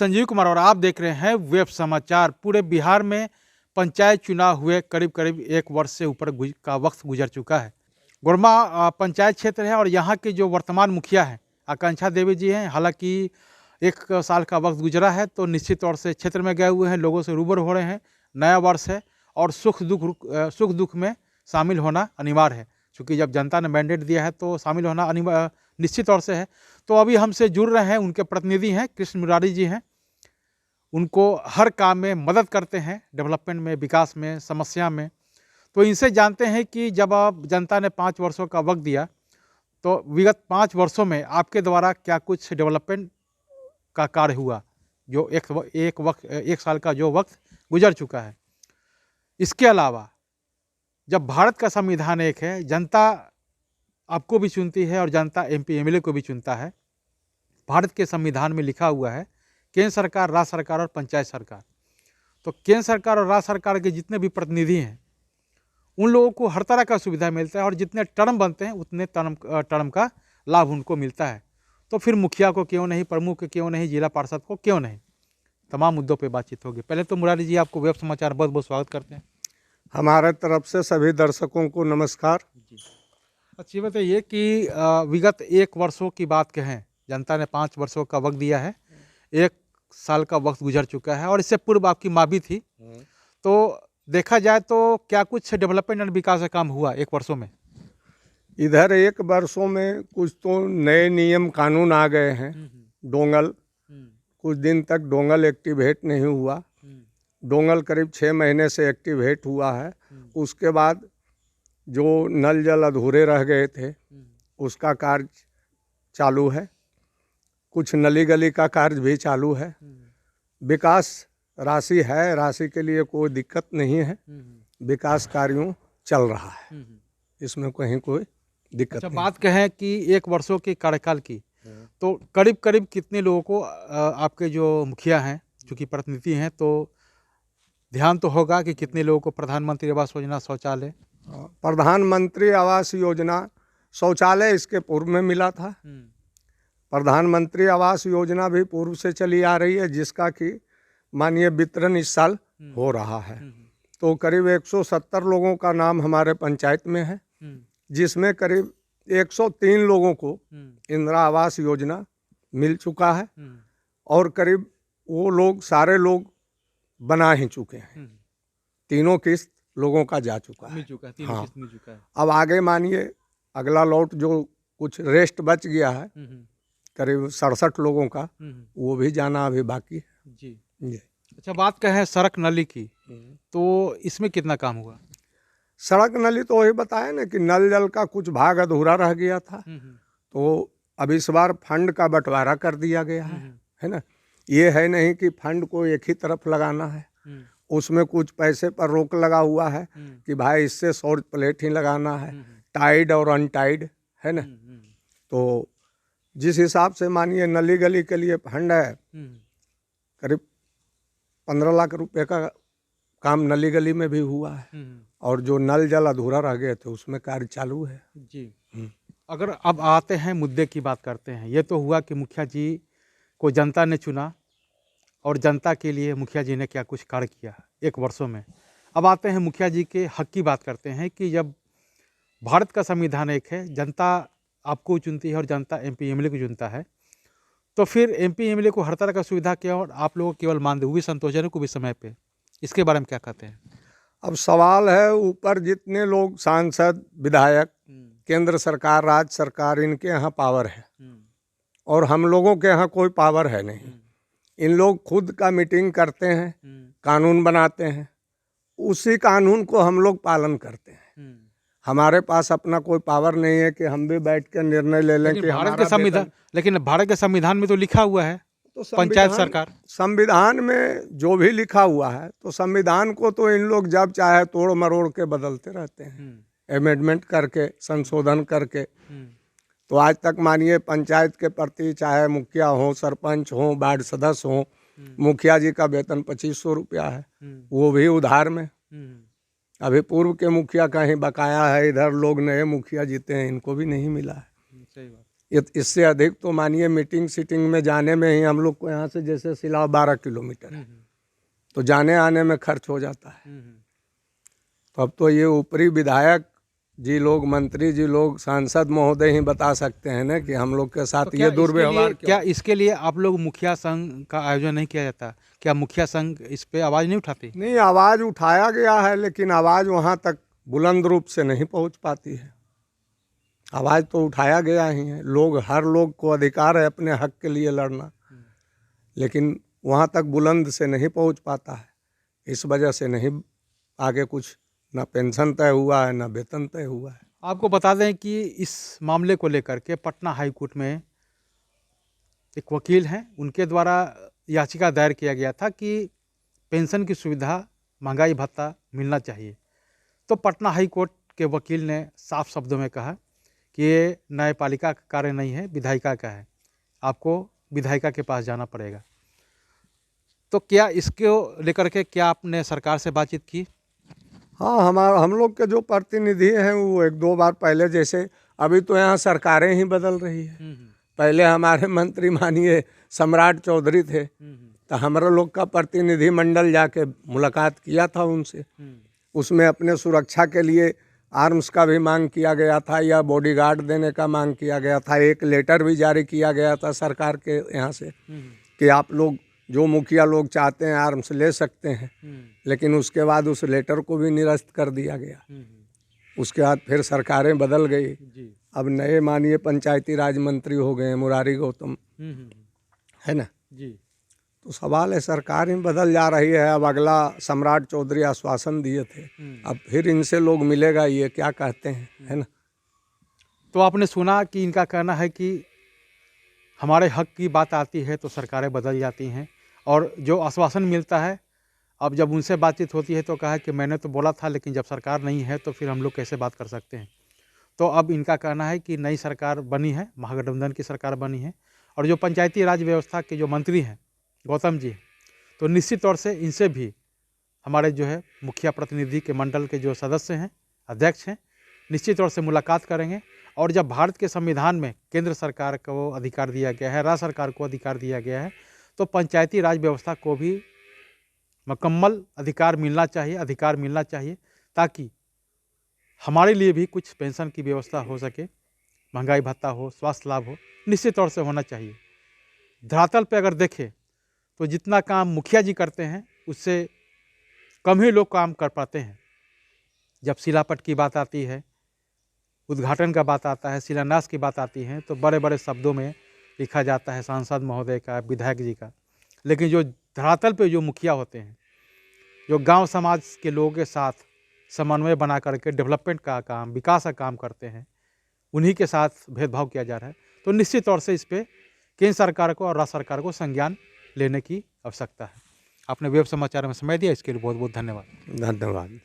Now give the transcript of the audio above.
संजीव कुमार और आप देख रहे हैं वेब समाचार। पूरे बिहार में पंचायत चुनाव हुए करीब करीब एक वर्ष से ऊपर का वक्त गुजर चुका है। गोरमा पंचायत क्षेत्र है और यहाँ के जो वर्तमान मुखिया हैं आकांक्षा देवी जी हैं। हालांकि एक साल का वक्त गुजरा है तो निश्चित तौर से क्षेत्र में गए हुए हैं, लोगों से रूबरू हो रहे हैं। नया वर्ष है और सुख दुख में शामिल होना अनिवार्य है, क्योंकि जब जनता ने मैंडेट दिया है तो शामिल होना निश्चित तौर से है। तो अभी हमसे जुड़ रहे हैं, उनके प्रतिनिधि हैं, कृष्ण मुरारी जी हैं। उनको हर काम में मदद करते हैं, डेवलपमेंट में, विकास में, समस्या में। तो इनसे जानते हैं कि जब आप जनता ने 5 वर्षों का वक्त दिया तो विगत 5 वर्षों में आपके द्वारा क्या कुछ डेवलपमेंट का कार्य हुआ, जो एक साल का जो वक्त गुजर चुका है। इसके अलावा जब भारत का संविधान एक है, जनता आपको भी चुनती है और जनता MP MLA को भी चुनता है। भारत के संविधान में लिखा हुआ है केंद्र सरकार, राज्य सरकार और पंचायत सरकार। तो केंद्र सरकार और राज्य सरकार के जितने भी प्रतिनिधि हैं उन लोगों को हर तरह का सुविधा मिलता है और जितने टर्म बनते हैं उतने टर्म का लाभ उनको मिलता है। तो फिर मुखिया को क्यों नहीं, प्रमुख को क्यों नहीं, जिला पार्षद को क्यों नहीं, तमाम मुद्दों पे बातचीत होगी। पहले तो मुरारी जी आपको वेब समाचार बहुत बहुत स्वागत करते हैं। हमारे तरफ से सभी दर्शकों को नमस्कार जी। अच्छी बात है ये कि विगत 1 वर्षों की बात कहें, जनता ने 5 वर्षों का वक्त दिया है, 1 साल का वक्त गुजर चुका है और इससे पूर्व आपकी माँ भी थी। तो देखा जाए तो क्या कुछ डेवलपमेंट एंड विकास का काम हुआ 1 वर्षों में? इधर 1 वर्षों में कुछ तो नए नियम कानून आ गए हैं। डोंगल कुछ दिन तक डोंगल एक्टिवेट नहीं हुआ। डोंगल करीब 6 महीने से एक्टिवेट हुआ है। उसके बाद जो नल जल अधूरे रह गए थे उसका कार्य चालू है। कुछ नली गली का कार्य भी चालू है। विकास राशि है, राशि के लिए कोई दिक्कत नहीं है। विकास कार्यों चल रहा है, इसमें कहीं कोई दिक्कत नहीं। बात कहें कि 1 वर्षों के कार्यकाल की, तो करीब करीब कितने लोगों को आपके जो मुखिया हैं, चूँकि प्रतिनिधि हैं, तो ध्यान तो होगा कि कितने लोगों को प्रधानमंत्री आवास योजना शौचालय? प्रधानमंत्री आवास योजना शौचालय इसके पूर्व में मिला था। प्रधानमंत्री आवास योजना भी पूर्व से चली आ रही है, जिसका कि माननीय वितरण इस साल हो रहा है। तो करीब 170 लोगों का नाम हमारे पंचायत में है, जिसमें करीब 103 लोगों को इंदिरा आवास योजना मिल चुका है और करीब वो लोग सारे लोग बना ही चुके हैं। 3 किस्त लोगों का जा चुका है, मिल चुका है, 3 किस्त मिल चुका है। अब आगे मानिए अगला लॉट जो कुछ रेस्ट बच गया है करीब 67 लोगों का, वो भी जाना अभी बाकी है। जी। अच्छा, बात कहें सड़क नली की, तो इसमें कितना काम हुआ? सड़क नली तो वही बताया ना कि नल जल का कुछ भाग अधूरा रह गया था, तो अब इस बार फंड का बंटवारा कर दिया गया है ना। ये है नहीं कि फंड को एक ही तरफ लगाना है, उसमें कुछ पैसे पर रोक लगा हुआ है कि भाई इससे सौर प्लेट ही लगाना है, टाइड और अनटाइड है ना। तो जिस हिसाब से मानिए नली गली के लिए फंड है, करीब 15 लाख रुपए का काम नली गली में भी हुआ है और जो नल जल अधूरा रह गए थे उसमें कार्य चालू है। जी। अगर अब आते हैं मुद्दे की बात करते हैं, ये तो हुआ कि मुखिया जी को जनता ने चुना और जनता के लिए मुखिया जी ने क्या कुछ कार्य किया 1 वर्षों में। अब आते हैं मुखिया जी के हक की बात करते हैं कि जब भारत का संविधान एक है, जनता आपको चुनती है और जनता MP MLA को चुनता है, तो फिर MP MLA को हर तरह का सुविधा किया और आप लोगों को केवल मानदेय भी संतोषजनक को भी समय पे, इसके बारे में क्या कहते हैं? अब सवाल है, ऊपर जितने लोग सांसद, विधायक, केंद्र सरकार, राज्य सरकार, इनके यहाँ पावर है और हम लोगों के यहाँ कोई पावर है नहीं। इन लोग खुद का मीटिंग करते हैं, कानून बनाते हैं, उसी कानून को हम लोग पालन करते हैं। हमारे पास अपना कोई पावर नहीं है कि हम भी बैठ कर निर्णय ले लें कि भारत के संविधान, लेकिन भारत के संविधान में तो लिखा हुआ है तो पंचायत सरकार, संविधान में जो भी लिखा हुआ है तो संविधान को तो इन लोग जब चाहे तोड़ मरोड़ के बदलते रहते हैं, अमेंडमेंट करके, संशोधन करके। तो आज तक मानिए पंचायत के प्रति चाहे मुखिया हो, सरपंच हो, वार्ड सदस्य हो, मुखिया जी का वेतन 2500 रुपया है, वो भी उधार में। अभी पूर्व के मुखिया का ही बकाया है, इधर लोग नए मुखिया जीते हैं, इनको भी नहीं मिला है। सही बात। इससे अधिक तो मानिए मीटिंग सीटिंग में जाने में ही हम लोग को यहाँ से जैसे सिलाव 12 किलोमीटर है, तो जाने आने में खर्च हो जाता है। तो अब तो ये ऊपरी विधायक जी लोग, मंत्री जी लोग, सांसद महोदय ही बता सकते हैं ना कि हम लोग के साथ तो ये दुर्व्यवहार क्या इसके लिए आप लोग मुखिया संघ का आयोजन नहीं किया जाता? क्या मुखिया संघ इस पे आवाज़ नहीं उठाती? नहीं, आवाज़ उठाया गया है, लेकिन आवाज़ वहाँ तक बुलंद रूप से नहीं पहुँच पाती है। आवाज़ तो उठाया गया ही है, लोग, हर लोग को अधिकार है अपने हक के लिए लड़ना, लेकिन वहाँ तक बुलंद से नहीं पहुँच पाता है। इस वजह से नहीं आगे कुछ, ना पेंशन तय हुआ है, ना वेतन तय हुआ है। आपको बता दें कि इस मामले को लेकर के पटना हाई कोर्ट में एक वकील हैं, उनके द्वारा याचिका दायर किया गया था कि पेंशन की सुविधा, महंगाई भत्ता मिलना चाहिए। तो पटना हाई कोर्ट के वकील ने साफ शब्दों में कहा कि ये न्यायपालिका का कार्य नहीं है, विधायिका का है, आपको विधायिका के पास जाना पड़ेगा। तो क्या इसको लेकर के क्या आपने सरकार से बातचीत की? हाँ, हम लोग के जो प्रतिनिधि हैं वो 1-2 बार पहले, जैसे अभी तो यहाँ सरकारें ही बदल रही है। पहले हमारे मंत्री मानिए सम्राट चौधरी थे, तो हमारे लोग का प्रतिनिधि मंडल जाके मुलाकात किया था उनसे। उसमें अपने सुरक्षा के लिए आर्म्स का भी मांग किया गया था, या बॉडीगार्ड देने का मांग किया गया था। एक लेटर भी जारी किया गया था सरकार के यहाँ से कि आप लोग, जो मुखिया लोग चाहते हैं आर्म्स ले सकते हैं, लेकिन उसके बाद उस लेटर को भी निरस्त कर दिया गया। उसके बाद फिर सरकारें बदल गई, अब नए माननीय पंचायती राज मंत्री हो गए मुरारी गौतम, है ना जी। तो सवाल है, सरकार ही बदल जा रही है। अब अगला सम्राट चौधरी आश्वासन दिए थे, अब फिर इनसे लोग मिलेगा, ये क्या कहते हैं, है ना। तो आपने सुना कि इनका कहना है कि हमारे हक की बात आती है तो सरकारें बदल जाती हैं, और जो आश्वासन मिलता है, अब जब उनसे बातचीत होती है तो कहा कि मैंने तो बोला था, लेकिन जब सरकार नहीं है तो फिर हम लोग कैसे बात कर सकते हैं। तो अब इनका कहना है कि नई सरकार बनी है, महागठबंधन की सरकार बनी है, और जो पंचायती राज व्यवस्था के जो मंत्री हैं गौतम जी, तो निश्चित तौर से इनसे भी हमारे जो है मुखिया प्रतिनिधि के मंडल के जो सदस्य हैं, अध्यक्ष हैं, निश्चित तौर से मुलाकात करेंगे। और जब भारत के संविधान में केंद्र सरकार को अधिकार दिया गया है, राज्य सरकार को अधिकार दिया गया है, तो पंचायती राज व्यवस्था को भी मुकम्मल अधिकार मिलना चाहिए, ताकि हमारे लिए भी कुछ पेंशन की व्यवस्था हो सके, महंगाई भत्ता हो, स्वास्थ्य लाभ हो, निश्चित तौर से होना चाहिए। धरातल पे अगर देखें तो जितना काम मुखिया जी करते हैं उससे कम ही लोग काम कर पाते हैं। जब शिलापट की बात आती है, उद्घाटन का बात आता है, शिलान्यास की बात आती है, तो बड़े बड़े शब्दों में लिखा जाता है सांसद महोदय का, विधायक जी का, लेकिन जो धरातल पे जो मुखिया होते हैं, जो गांव समाज के लोगों के साथ समन्वय बना करके डेवलपमेंट का काम, विकास का काम करते हैं, उन्हीं के साथ भेदभाव किया जा रहा है। तो निश्चित तौर से इस पर केंद्र सरकार को और राज्य सरकार को संज्ञान लेने की आवश्यकता है। आपने वेब समाचार में समय दिया, इसके लिए बहुत बहुत धन्यवाद। धन्यवाद।